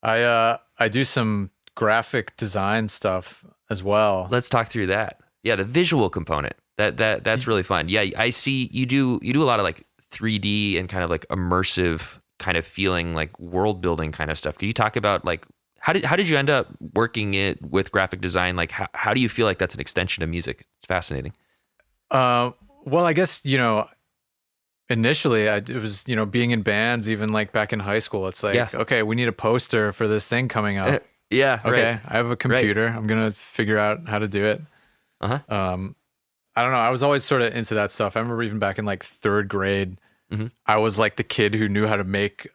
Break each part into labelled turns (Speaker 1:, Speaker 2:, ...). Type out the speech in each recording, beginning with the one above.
Speaker 1: I do some graphic design stuff as well.
Speaker 2: Let's talk through that. Yeah, the visual component. That's really fun. Yeah, I see you do a lot of like 3D and kind of like immersive kind of feeling, like world building kind of stuff. Could you talk about like how did you end up working it with graphic design? Like how do you feel like that's an extension of music? It's fascinating.
Speaker 1: Well, I guess, initially it was, being in bands, even like back in high school, it's like, okay, we need a poster for this thing coming up.
Speaker 2: Yeah.
Speaker 1: Okay.
Speaker 2: Right.
Speaker 1: I have a computer. Right. I'm going to figure out how to do it.
Speaker 2: Uh-huh.
Speaker 1: I don't know. I was always sort of into that stuff. I remember even back in like third grade, I was like the kid who knew how to make,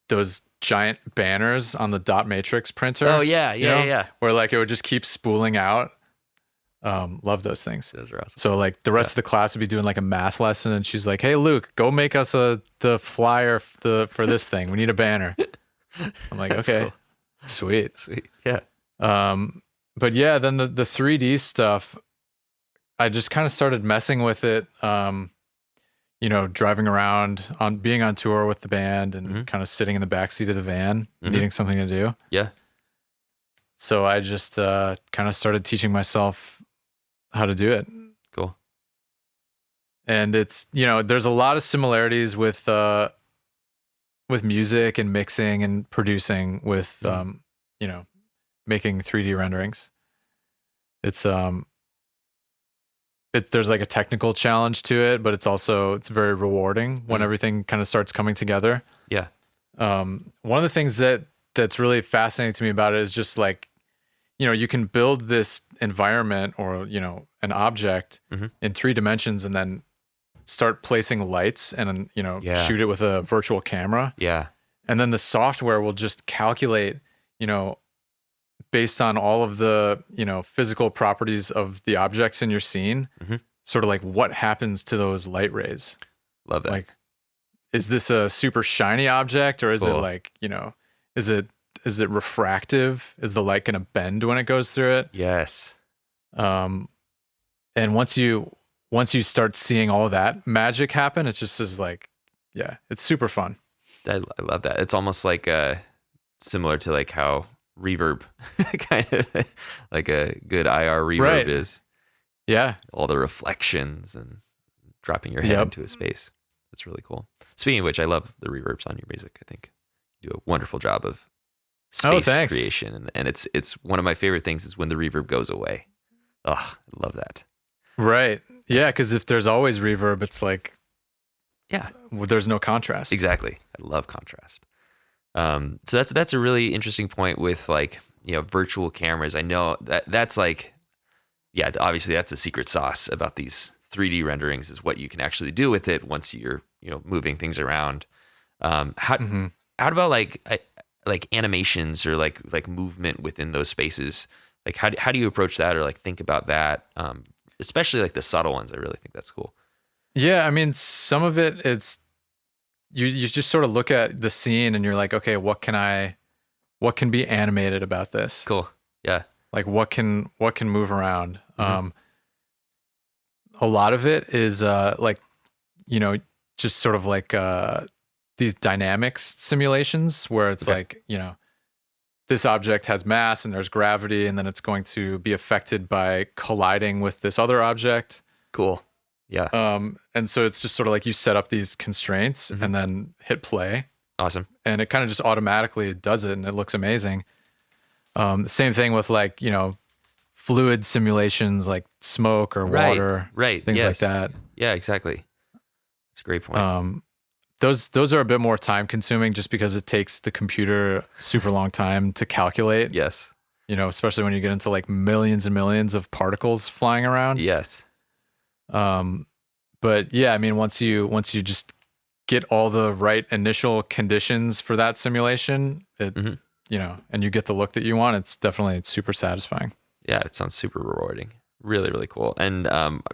Speaker 1: those giant banners on the dot matrix printer.
Speaker 2: Oh yeah. Yeah.
Speaker 1: Where like it would just keep spooling out. Love those things.
Speaker 2: Those are awesome.
Speaker 1: So like the rest of the class would be doing like a math lesson, and she's like, "Hey Luke, go make us the flyer for this thing. We need a banner." I'm like, "Okay, cool. Sweet."
Speaker 2: Yeah.
Speaker 1: But yeah, then the 3D stuff, I just kind of started messing with it. Driving around being on tour with the band and kind of sitting in the backseat of the van, needing something to do.
Speaker 2: Yeah.
Speaker 1: So I just kind of started teaching myself how to do it.
Speaker 2: Cool.
Speaker 1: And it's, there's a lot of similarities with music and mixing and producing with, making 3D renderings. It's, there's like a technical challenge to it, but it's very rewarding when everything kind of starts coming together.
Speaker 2: Yeah.
Speaker 1: One of the things that's really fascinating to me about it is just like, you can build this environment or, an object in 3 dimensions and then start placing lights and, shoot it with a virtual camera.
Speaker 2: Yeah.
Speaker 1: And then the software will just calculate, based on all of the, physical properties of the objects in your scene, sort of like what happens to those light rays.
Speaker 2: Love that.
Speaker 1: Like, is this a super shiny object, or is it like, is it refractive? Is the light going to bend when it goes through it?
Speaker 2: Yes.
Speaker 1: And once you start seeing all of that magic happen, it just is like, yeah, it's super fun.
Speaker 2: I love that. It's almost like similar to like how reverb kind of like a good IR reverb is.
Speaker 1: Yeah.
Speaker 2: All the reflections and dropping your head into a space. That's really cool. Speaking of which, I love the reverbs on your music. I think you do a wonderful job of space creation, and it's one of my favorite things is when the reverb goes away. Oh, I love that.
Speaker 1: Right. Yeah, because if there's always reverb, it's like, there's no contrast.
Speaker 2: Exactly. I love contrast. So that's a really interesting point with like, virtual cameras. I know that's like, obviously that's the secret sauce about these 3D renderings is what you can actually do with it once you're, moving things around. How about like animations or like movement within those spaces? Like how do you approach that or like think about that? Especially like the subtle ones. I really think that's cool.
Speaker 1: Yeah. I mean, some of it's, you just sort of look at the scene and you're like, okay, what can be animated about this?
Speaker 2: Cool. Yeah.
Speaker 1: Like what can move around? A lot of it is like, just sort of like these dynamics simulations where it's like, this object has mass and there's gravity, and then it's going to be affected by colliding with this other object.
Speaker 2: Cool. Yeah.
Speaker 1: And so it's just sort of like you set up these constraints and then hit play.
Speaker 2: Awesome.
Speaker 1: And it kind of just automatically does it, and it looks amazing. The same thing with like, fluid simulations like smoke or water, things like that.
Speaker 2: Yeah, exactly. That's a great point.
Speaker 1: Those are a bit more time consuming just because it takes the computer super long time to calculate.
Speaker 2: Yes.
Speaker 1: Especially when you get into like millions and millions of particles flying around.
Speaker 2: Yes.
Speaker 1: But yeah, I mean, once you just get all the right initial conditions for that simulation, it, and you get the look that you want, it's super satisfying.
Speaker 2: Yeah, it sounds super rewarding. Really, really cool. And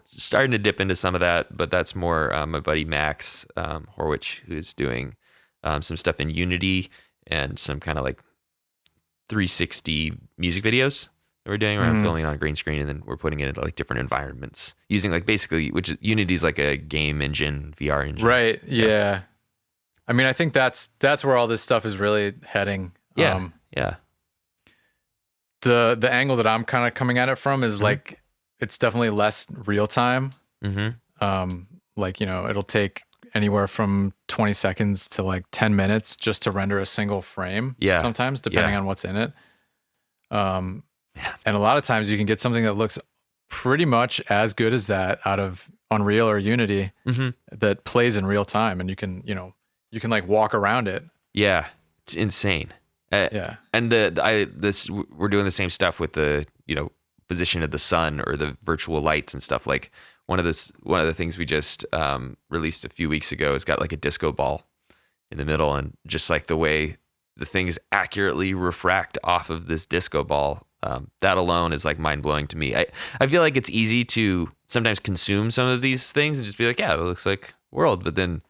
Speaker 2: starting to dip into some of that, but that's more my buddy Max Horwich, who's doing some stuff in Unity and some kind of like 360 music videos that we're doing. We're filming on a green screen, and then we're putting it into like different environments using like basically, which Unity's like a game engine, VR engine.
Speaker 1: Right. Yeah. I mean, I think that's where all this stuff is really heading.
Speaker 2: Yeah. Yeah.
Speaker 1: The angle that I'm kind of coming at it from is like, it's definitely less real time. Like, it'll take anywhere from 20 seconds to like 10 minutes just to render a single frame.
Speaker 2: Yeah.
Speaker 1: Sometimes, depending on what's in it. And a lot of times you can get something that looks pretty much as good as that out of Unreal or Unity that plays in real time, and you can like walk around it.
Speaker 2: Yeah. It's insane. And we're doing the same stuff with the, position of the sun or the virtual lights and stuff. Like one of the things we just released a few weeks ago has got like a disco ball in the middle, and just like the way the things accurately refract off of this disco ball, that alone is like mind blowing to me. I feel like it's easy to sometimes consume some of these things and just be like, yeah, it looks like world. But then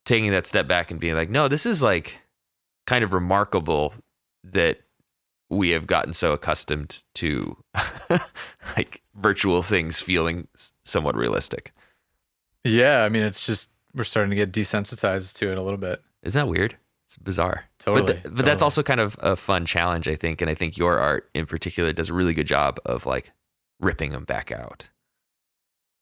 Speaker 2: taking that step back and being like, no, this is like kind of remarkable that we have gotten so accustomed to like virtual things feeling somewhat realistic.
Speaker 1: Yeah. I mean, it's just, we're starting to get desensitized to it a little bit.
Speaker 2: Isn't that weird? It's bizarre.
Speaker 1: Totally.
Speaker 2: But that's also kind of a fun challenge, I think. And I think your art in particular does a really good job of like ripping them back out.